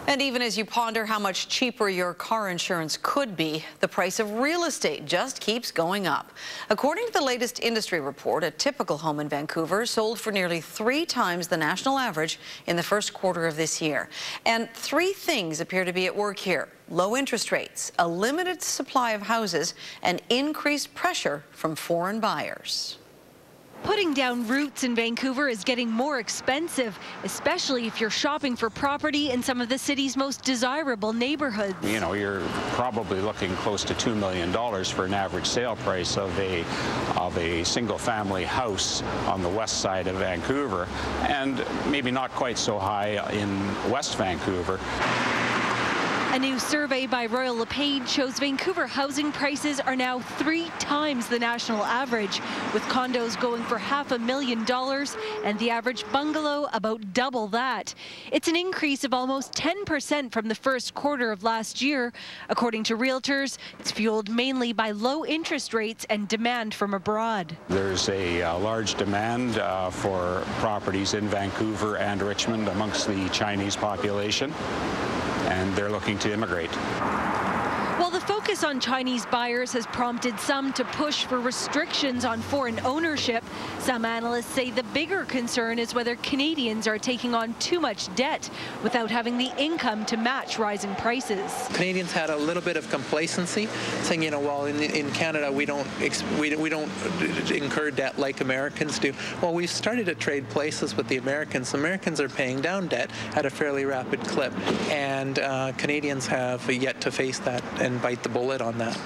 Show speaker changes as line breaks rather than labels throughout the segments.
And even as you ponder how much cheaper your car insurance could be, the price of real estate just keeps going up. According to the latest industry report, a typical home in Vancouver sold for nearly 3 times the national average in the first quarter of this year. And 3 things appear to be at work here: low interest rates, a limited supply of houses, and increased pressure from foreign buyers.
Putting down roots in Vancouver is getting more expensive, especially if you're shopping for property in some of the city's most desirable neighborhoods.
You know, you're probably looking close to $2 million for an average sale price of a single-family house on the west side of Vancouver, and maybe not quite so high in West Vancouver.
A new survey by Royal LePage shows Vancouver housing prices are now 3 times the national average, with condos going for $500,000 and the average bungalow about double that. It's an increase of almost 10% from the first quarter of last year. According to realtors, it's fueled mainly by low interest rates and demand from abroad.
There's a large demand for properties in Vancouver and Richmond amongst the Chinese population, and they're looking to immigrate.
While the focus on Chinese buyers has prompted some to push for restrictions on foreign ownership, some analysts say the bigger concern is whether Canadians are taking on too much debt without having the income to match rising prices.
Canadians had a little bit of complacency, saying, you know, well, in Canada we don't incur debt like Americans do. Well, we've started to trade places with the Americans. Americans are paying down debt at a fairly rapid clip, and Canadians have yet to face that and bite the bullet on that.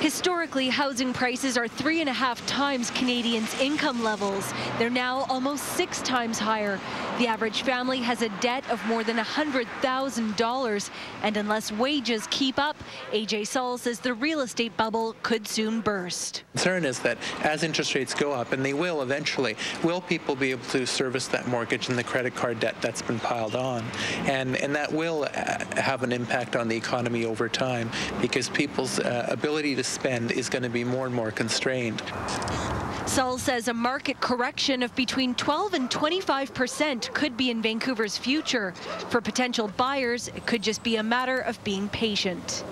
Historically, housing prices are 3.5 times Canadians' income levels. They're now almost 6 times higher. The average family has a debt of more than $100,000, and unless wages keep up, AJ Saul says the real estate bubble could soon burst.
The concern is that as interest rates go up, and they will eventually, will people be able to service that mortgage and the credit card debt that's been piled on? And that will have an impact on the economy over time, because people's ability to spend is going to be more and more constrained.
Saul says a market correction of between 12 and 25% could be in Vancouver's future. For potential buyers, it could just be a matter of being patient.